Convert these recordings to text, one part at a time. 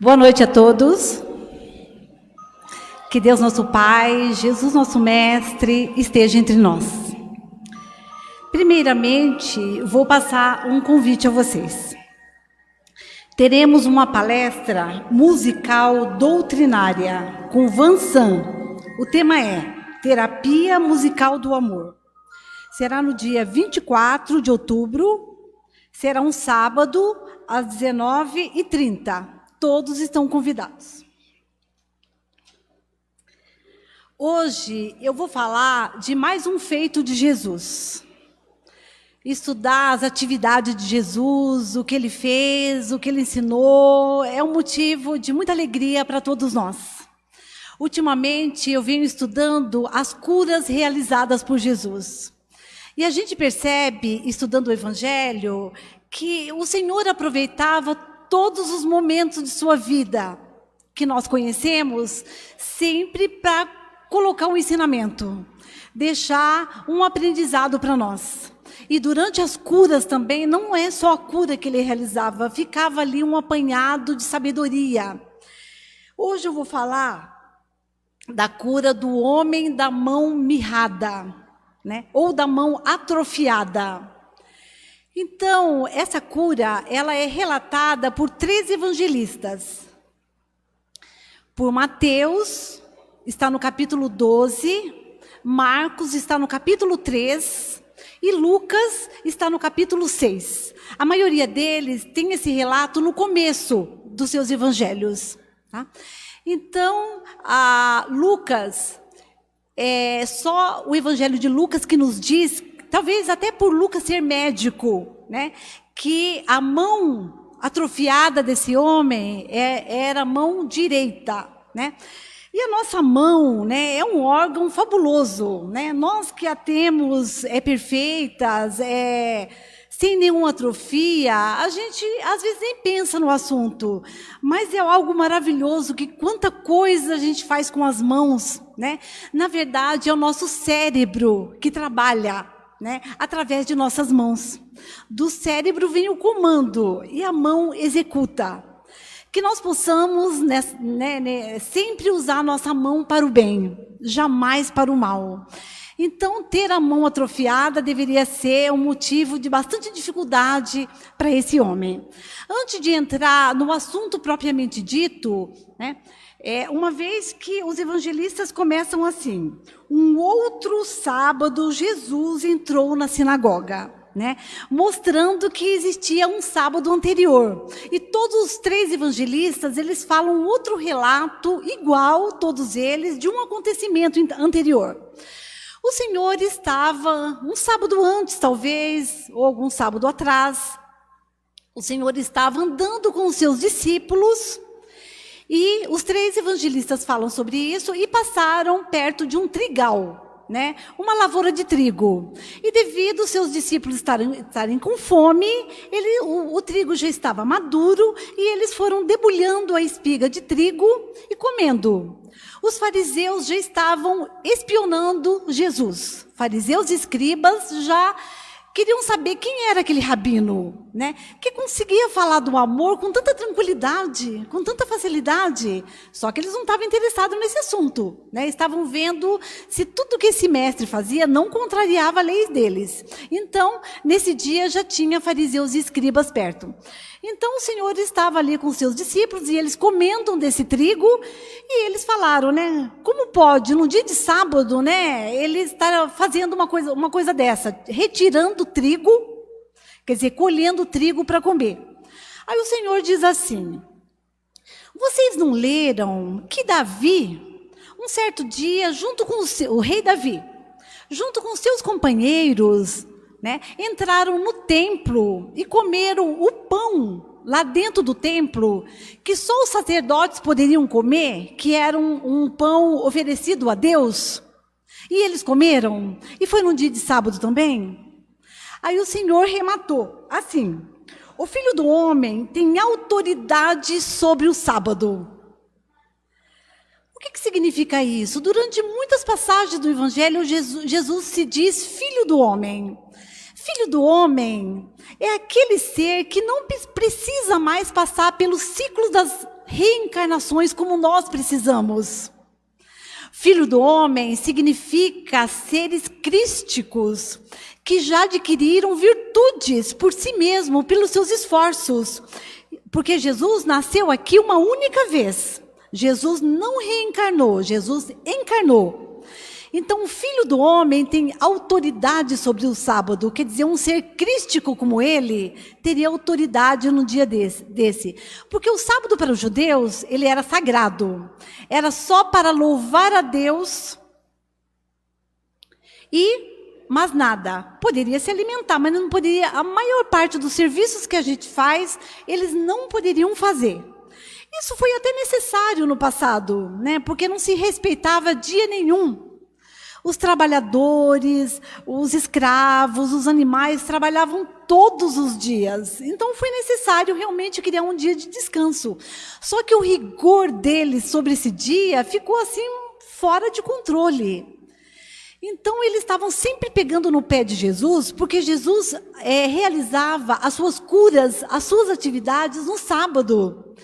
Boa noite a todos. Que Deus nosso Pai, Jesus nosso Mestre, esteja entre nós. Primeiramente, vou passar um convite a vocês. Teremos uma palestra musical doutrinária com Vansan. O tema é Terapia Musical do Amor. Será no dia 24 de outubro, será um sábado, às 19h30. Todos estão convidados. Hoje eu vou falar de mais um feito de Jesus. Estudar as atividades de Jesus, o que ele fez, o que ele ensinou, é um motivo de muita alegria para todos nós. Ultimamente eu venho estudando as curas realizadas por Jesus. E a gente percebe, estudando o Evangelho, que o Senhor aproveitava todos os momentos de sua vida que nós conhecemos, sempre para colocar um ensinamento, deixar um aprendizado para nós. E durante as curas também, não é só a cura que ele realizava, ficava ali um apanhado de sabedoria. Hoje eu vou falar da cura do homem da mão mirrada, né? Ou da mão atrofiada. Então, essa cura, ela é relatada por 3 evangelistas. Por Mateus, está no capítulo 12, Marcos está no capítulo 3 e Lucas está no capítulo 6. A maioria deles tem esse relato no começo dos seus evangelhos. Tá? Então, Lucas, é só o evangelho de Lucas que nos diz, talvez até por Lucas ser médico, né, que a mão atrofiada desse homem era a mão direita, né? E a nossa mão, né, é um órgão fabuloso, né? Nós que a temos perfeitas, sem nenhuma atrofia, a gente às vezes nem pensa no assunto, mas é algo maravilhoso, que quanta coisa a gente faz com as mãos, né? Na verdade, é o nosso cérebro que trabalha, né, através de nossas mãos. Do cérebro vem o comando e a mão executa. Que nós possamos, sempre usar a nossa mão para o bem, jamais para o mal. Então, ter a mão atrofiada deveria ser um motivo de bastante dificuldade para esse homem. Antes de entrar no assunto propriamente dito, né, uma vez que os evangelistas começam assim: um outro sábado Jesus entrou na sinagoga, né, mostrando que existia um sábado anterior. E todos os 3 evangelistas, eles falam outro relato igual, todos eles, de um acontecimento anterior. O Senhor estava, um sábado antes talvez, ou algum sábado atrás, o Senhor estava andando com os seus discípulos. E os 3 evangelistas falam sobre isso e passaram perto de um trigal, né? Uma lavoura de trigo. E devido aos seus discípulos estarem com fome, o trigo já estava maduro e eles foram debulhando a espiga de trigo e comendo. Os fariseus já estavam espionando Jesus. Fariseus e escribas já queriam saber quem era aquele rabino, né, que conseguia falar do amor com tanta tranquilidade, com tanta facilidade. Só que eles não estavam interessados nesse assunto, né? Estavam vendo se tudo que esse mestre fazia não contrariava a lei deles. Então, nesse dia já tinha fariseus e escribas perto. Então, o Senhor estava ali com seus discípulos e eles comendo desse trigo e eles falaram, né, como pode, num dia de sábado, né, ele estar fazendo uma coisa dessa, retirando trigo, quer dizer, colhendo trigo para comer. Aí o Senhor diz assim: vocês não leram que Davi, um certo dia, junto com o rei Davi, junto com seus companheiros, né, entraram no templo e comeram o pão lá dentro do templo, que só os sacerdotes poderiam comer, que era um pão oferecido a Deus, e eles comeram, e foi num dia de sábado também? Aí o Senhor rematou assim: o Filho do Homem tem autoridade sobre o sábado. O que significa isso? Durante muitas passagens do Evangelho, Jesus se diz Filho do Homem. Filho do homem é aquele ser que não precisa mais passar pelos ciclos das reencarnações como nós precisamos. Filho do homem significa seres crísticos, que já adquiriram virtudes por si mesmo, pelos seus esforços. Porque Jesus nasceu aqui uma única vez. Jesus não reencarnou, Jesus encarnou. Então, o Filho do Homem tem autoridade sobre o sábado. Quer dizer, um ser crístico como ele teria autoridade no dia desse. Porque o sábado para os judeus, ele era sagrado. Era só para louvar a Deus e mais nada. Poderia se alimentar, mas não poderia. A maior parte dos serviços que a gente faz, eles não poderiam fazer. Isso foi até necessário no passado, né? Porque não se respeitava dia nenhum. Os trabalhadores, os escravos, os animais trabalhavam todos os dias. Então foi necessário realmente criar um dia de descanso. Só que o rigor deles sobre esse dia ficou assim fora de controle. Então eles estavam sempre pegando no pé de Jesus, porque Jesus realizava as suas curas, as suas atividades no sábado.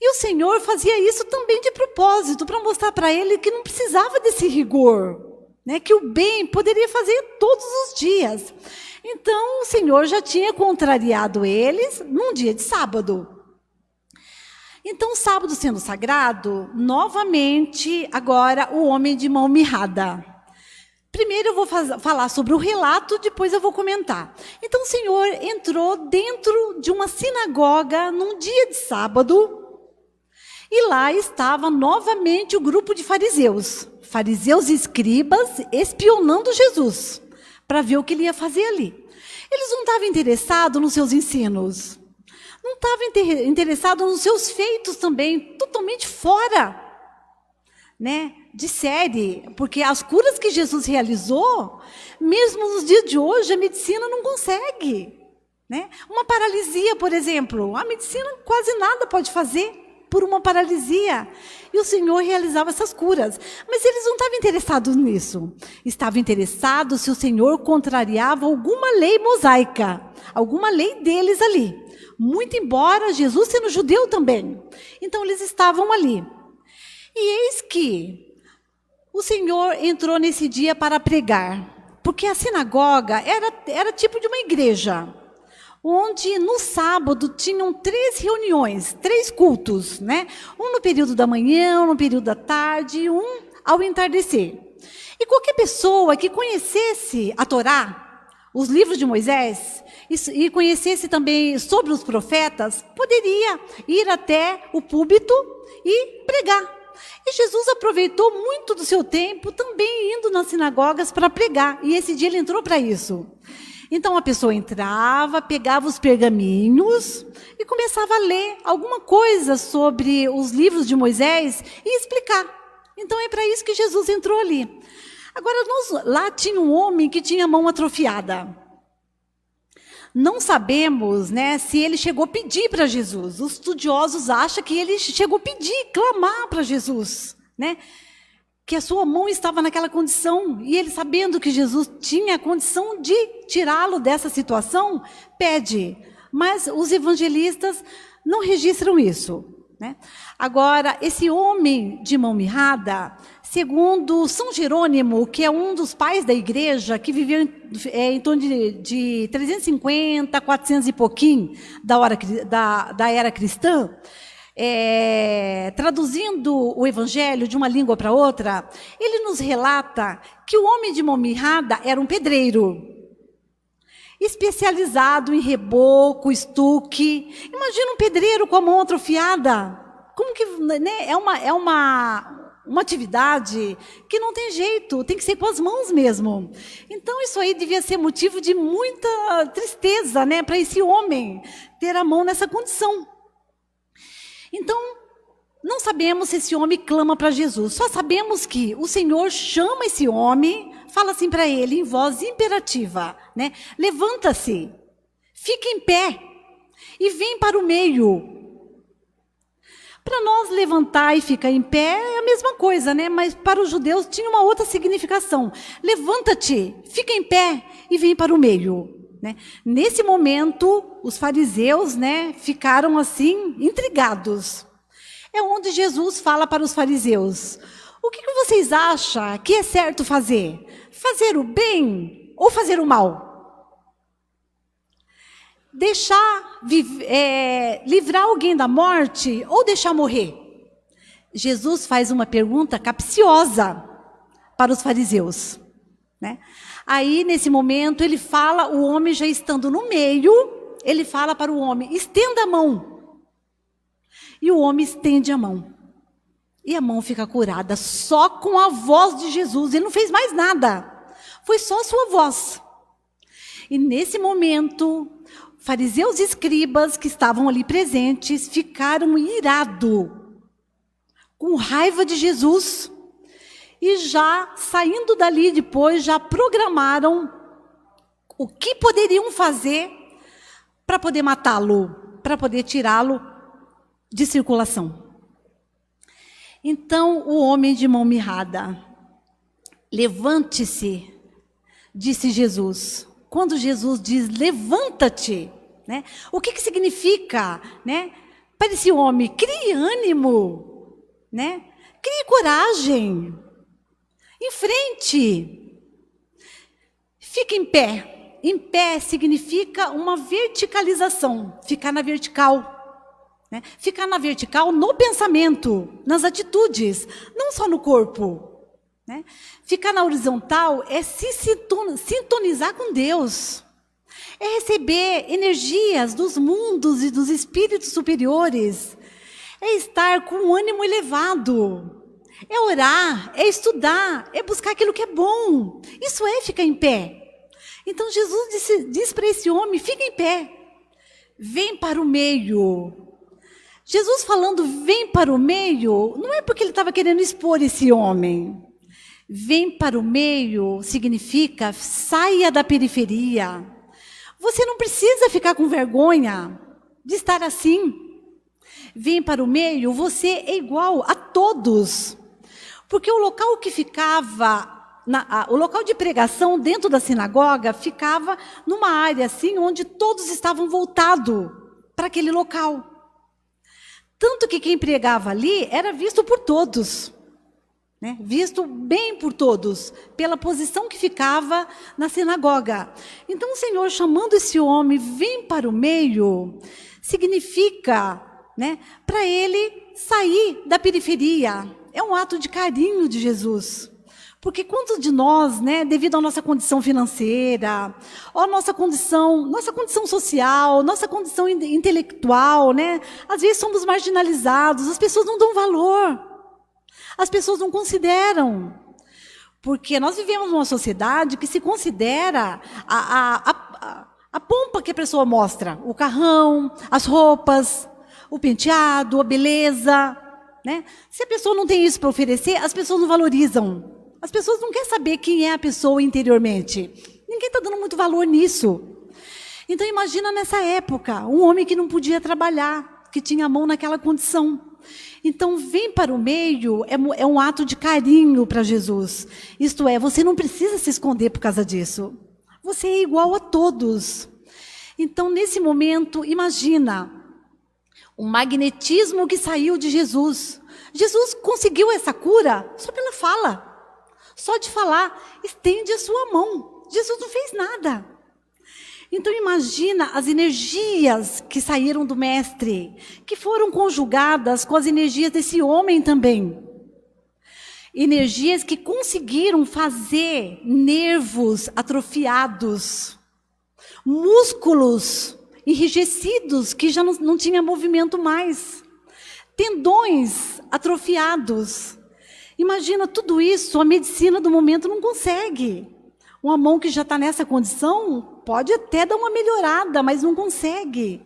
E o Senhor fazia isso também de propósito, para mostrar para ele que não precisava desse rigor. Né, que o bem poderia fazer todos os dias. Então, o Senhor já tinha contrariado eles num dia de sábado. Então, o sábado sendo sagrado, novamente, agora, o homem de mão mirrada. Primeiro eu vou falar sobre o relato, depois eu vou comentar. Então, o Senhor entrou dentro de uma sinagoga num dia de sábado, e lá estava novamente o grupo de fariseus e escribas espionando Jesus, para ver o que ele ia fazer ali. Eles não estavam interessados nos seus ensinos, não estavam interessados nos seus feitos também, totalmente fora, né, de série, porque as curas que Jesus realizou, mesmo nos dias de hoje, a medicina não consegue. Né? Uma paralisia, por exemplo, a medicina quase nada pode fazer por uma paralisia. E o Senhor realizava essas curas. Mas eles não estavam interessados nisso. Estavam interessados se o Senhor contrariava alguma lei mosaica, alguma lei deles ali. Muito embora Jesus sendo judeu também. Então eles estavam ali. E eis que o Senhor entrou nesse dia para pregar. Porque a sinagoga era tipo de uma igreja, onde no sábado tinham 3 reuniões, 3 cultos, né? Um no período da manhã, um no período da tarde e um ao entardecer. E qualquer pessoa que conhecesse a Torá, os livros de Moisés, e conhecesse também sobre os profetas, poderia ir até o púlpito e pregar. E Jesus aproveitou muito do seu tempo também indo nas sinagogas para pregar. E esse dia ele entrou para isso. Então a pessoa entrava, pegava os pergaminhos e começava a ler alguma coisa sobre os livros de Moisés e explicar. Então é para isso que Jesus entrou ali. Agora, lá tinha um homem que tinha a mão atrofiada. Não sabemos, né, se ele chegou a pedir para Jesus. Os estudiosos acham que ele chegou a pedir, clamar para Jesus, né? Que a sua mão estava naquela condição, e ele, sabendo que Jesus tinha a condição de tirá-lo dessa situação, pede. Mas os evangelistas não registram isso. Né? Agora, esse homem de mão mirrada, segundo São Jerônimo, que é um dos pais da igreja, que viveu em torno de 350, 400 e pouquinho da era cristã, traduzindo o evangelho de uma língua para outra, ele nos relata que o homem de mão mirrada era um pedreiro, especializado em reboco, estuque. Imagina um pedreiro com a mão atrofiada. Como que, né, é uma atividade que não tem jeito, tem que ser com as mãos mesmo. Então isso aí devia ser motivo de muita tristeza, né, para esse homem ter a mão nessa condição. Então, não sabemos se esse homem clama para Jesus. Só sabemos que o Senhor chama esse homem, fala assim para ele, em voz imperativa, né? Levanta-se, fica em pé e vem para o meio. Para nós, levantar e ficar em pé é a mesma coisa, né? Mas para os judeus tinha uma outra significação. Levanta-te, fica em pé e vem para o meio. Né? Nesse momento, os fariseus, né, ficaram assim, intrigados. é onde Jesus fala para os fariseus: o que vocês acham que é certo fazer? Fazer o bem ou fazer o mal? Deixar livrar alguém da morte ou deixar morrer? Jesus faz uma pergunta capciosa para os fariseus, né? Aí, nesse momento, ele fala, o homem já estando no meio, ele fala para o homem: estenda a mão. E o homem estende a mão. E a mão fica curada só com a voz de Jesus. Ele não fez mais nada. Foi só a sua voz. E nesse momento, fariseus e escribas que estavam ali presentes ficaram irados, com raiva de Jesus. E já saindo dali depois, já programaram o que poderiam fazer para poder matá-lo, para poder tirá-lo de circulação. Então, o homem de mão mirrada: levante-se, disse Jesus. Quando Jesus diz levanta-te, né? O que significa, né? Para esse homem: crie ânimo, né? Crie coragem, em frente, fique em pé. Em pé significa uma verticalização, ficar na vertical. Né? Ficar na vertical no pensamento, nas atitudes, não só no corpo. Né? Ficar na horizontal é se sintonizar com Deus. É receber energias dos mundos e dos espíritos superiores. É estar com um ânimo elevado. É orar, é estudar, é buscar aquilo que é bom. Isso é ficar em pé. Então Jesus diz para esse homem: fica em pé. Vem para o meio. Jesus falando vem para o meio, não é porque ele estava querendo expor esse homem. Vem para o meio significa saia da periferia. Você não precisa ficar com vergonha de estar assim. Vem para o meio, você é igual a todos. Porque o local que ficava, o local de pregação dentro da sinagoga ficava numa área assim, onde todos estavam voltados para aquele local. Tanto que quem pregava ali era visto por todos, né? Visto bem por todos, pela posição que ficava na sinagoga. Então o Senhor chamando esse homem, vem para o meio, significa, né, para ele sair da periferia. É um ato de carinho de Jesus. Porque quantos de nós, né, devido à nossa condição financeira, à nossa condição social, nossa condição intelectual, né, às vezes somos marginalizados, as pessoas não dão valor, as pessoas não consideram. Porque nós vivemos numa sociedade que se considera a pompa que a pessoa mostra, o carrão, as roupas, o penteado, a beleza, né? Se a pessoa não tem isso para oferecer, as pessoas não valorizam. As pessoas não querem saber quem é a pessoa interiormente. Ninguém está dando muito valor nisso. Então imagina nessa época, um homem que não podia trabalhar, que tinha a mão naquela condição. Então vem para o meio, é um ato de carinho para Jesus. Isto é, você não precisa se esconder por causa disso. Você é igual a todos. Então nesse momento, imagina o magnetismo que saiu de Jesus. Jesus conseguiu essa cura só pela fala. Só de falar, estende a sua mão. Jesus não fez nada. Então imagina as energias que saíram do mestre, que foram conjugadas com as energias desse homem também. Energias que conseguiram fazer nervos atrofiados, músculos enrijecidos que já não tinha movimento mais, tendões atrofiados. Imagina tudo isso, a medicina do momento não consegue. Uma mão que já está nessa condição pode até dar uma melhorada, mas não consegue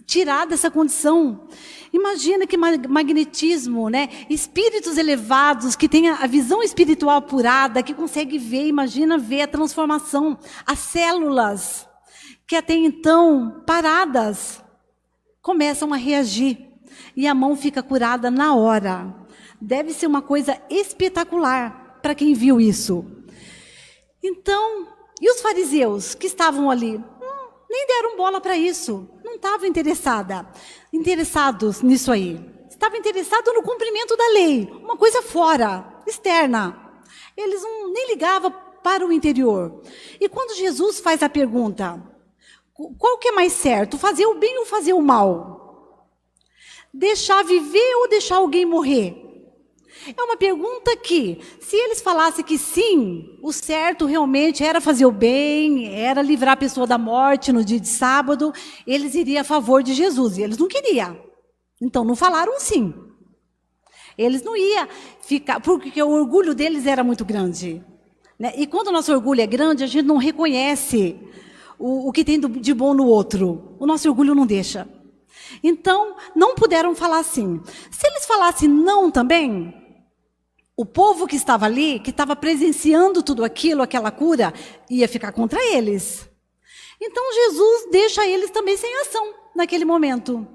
tirar dessa condição. Imagina que magnetismo, né? Espíritos elevados que têm a visão espiritual apurada, que consegue ver, imagina ver a transformação. As células que até então paradas começam a reagir e a mão fica curada na hora. Deve ser uma coisa espetacular para quem viu isso. Então, e os fariseus que estavam ali? Nem deram bola para isso. Não estavam interessados nisso aí. estavam interessados no cumprimento da lei, uma coisa fora, externa. Eles nem ligavam para o interior. E quando Jesus faz a pergunta, qual que é mais certo, fazer o bem ou fazer o mal? Deixar viver ou deixar alguém morrer? É uma pergunta que, se eles falassem que sim, o certo realmente era fazer o bem, era livrar a pessoa da morte no dia de sábado, eles iriam a favor de Jesus, e eles não queriam. Então, não falaram sim. Eles não iam ficar, porque o orgulho deles era muito grande. Né? E quando o nosso orgulho é grande, a gente não reconhece o que tem de bom no outro. O nosso orgulho não deixa. Então, não puderam falar sim. Se eles falassem não também, o povo que estava ali, que estava presenciando tudo aquilo, aquela cura, ia ficar contra eles. Então, Jesus deixa eles também sem ação naquele momento.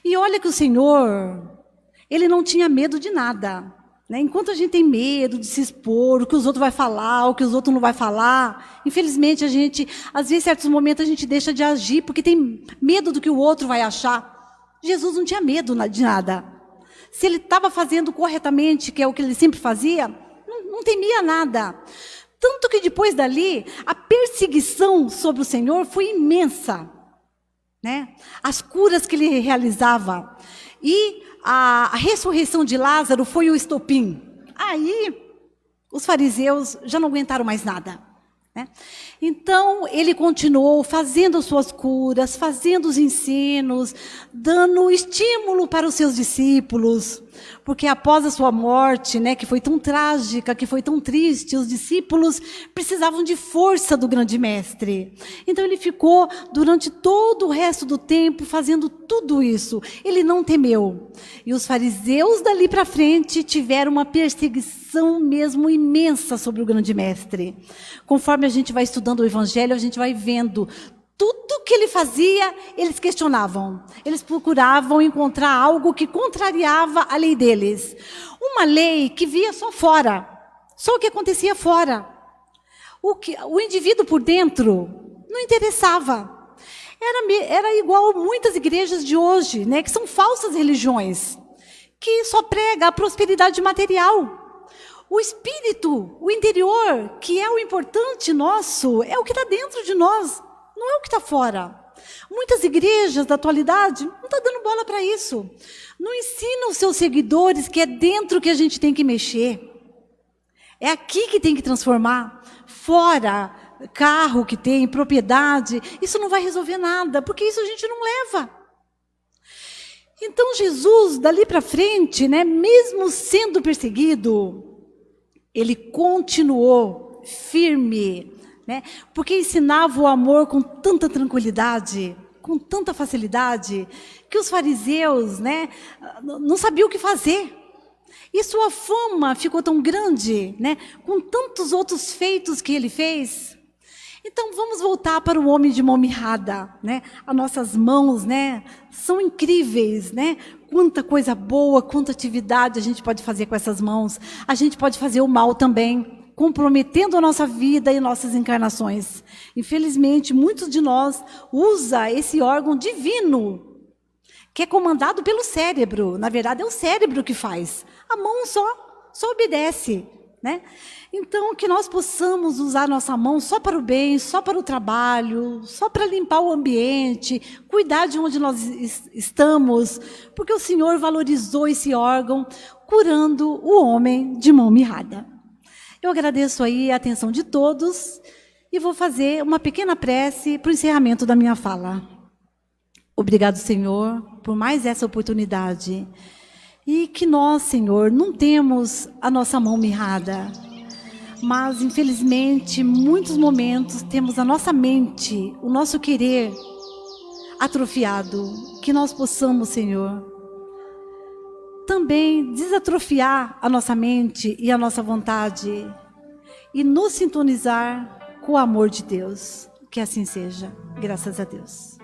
E olha que o Senhor, Ele não tinha medo de nada. Né? Enquanto a gente tem medo de se expor, o que os outros vão falar, o que os outros não vão falar, infelizmente a gente, às vezes, em certos momentos, a gente deixa de agir porque tem medo do que o outro vai achar. Jesus não tinha medo de nada. Se ele estava fazendo corretamente, que é o que ele sempre fazia, não temia nada. Tanto que depois dali, a perseguição sobre o Senhor foi imensa. Né? As curas que ele realizava. E a ressurreição de Lázaro foi o estopim. Aí, os fariseus já não aguentaram mais nada. Né? Então, ele continuou fazendo suas curas, fazendo os ensinos, dando estímulo para os seus discípulos. Porque após a sua morte, né, que foi tão trágica, que foi tão triste, os discípulos precisavam de força do grande mestre. Então ele ficou durante todo o resto do tempo fazendo tudo isso. Ele não temeu. E os fariseus dali para frente tiveram uma perseguição mesmo imensa sobre o grande mestre. Conforme a gente vai estudando o evangelho, a gente vai vendo tudo que ele fazia, eles questionavam. Eles procuravam encontrar algo que contrariava a lei deles. Uma lei que via só fora. Só o que acontecia fora. O indivíduo por dentro não interessava. Era igual muitas igrejas de hoje, né, que são falsas religiões, que só prega a prosperidade material. O espírito, o interior, que é o importante nosso, é o que está dentro de nós. Não é o que está fora. Muitas igrejas da atualidade não estão dando bola para isso. Não ensinam os seus seguidores que é dentro que a gente tem que mexer. É aqui que tem que transformar. Fora, carro que tem, propriedade, isso não vai resolver nada, porque isso a gente não leva. Então Jesus, dali para frente, né, mesmo sendo perseguido, ele continuou firme, né? Porque ensinava o amor com tanta tranquilidade, com tanta facilidade, que os fariseus, né, não sabiam o que fazer. E sua fama ficou tão grande, né, com tantos outros feitos que ele fez. Então vamos voltar para o homem de mão mirrada, né? As nossas mãos, né, são incríveis, né? Quanta coisa boa, quanta atividade a gente pode fazer com essas mãos. A gente pode fazer o mal também, comprometendo a nossa vida e nossas encarnações. Infelizmente, muitos de nós usam esse órgão divino, que é comandado pelo cérebro. Na verdade, é o cérebro que faz. A mão só obedece. Né? Então, que nós possamos usar nossa mão só para o bem, só para o trabalho, só para limpar o ambiente, cuidar de onde nós estamos, porque o Senhor valorizou esse órgão, curando o homem de mão mirrada. Eu agradeço aí a atenção de todos e vou fazer uma pequena prece para o encerramento da minha fala. Obrigado, Senhor, por mais essa oportunidade. E que nós, Senhor, não temos a nossa mão mirrada, mas, infelizmente, em muitos momentos temos a nossa mente, o nosso querer atrofiado. Que nós possamos, Senhor, também desatrofiar a nossa mente e a nossa vontade e nos sintonizar com o amor de Deus. Que assim seja. Graças a Deus.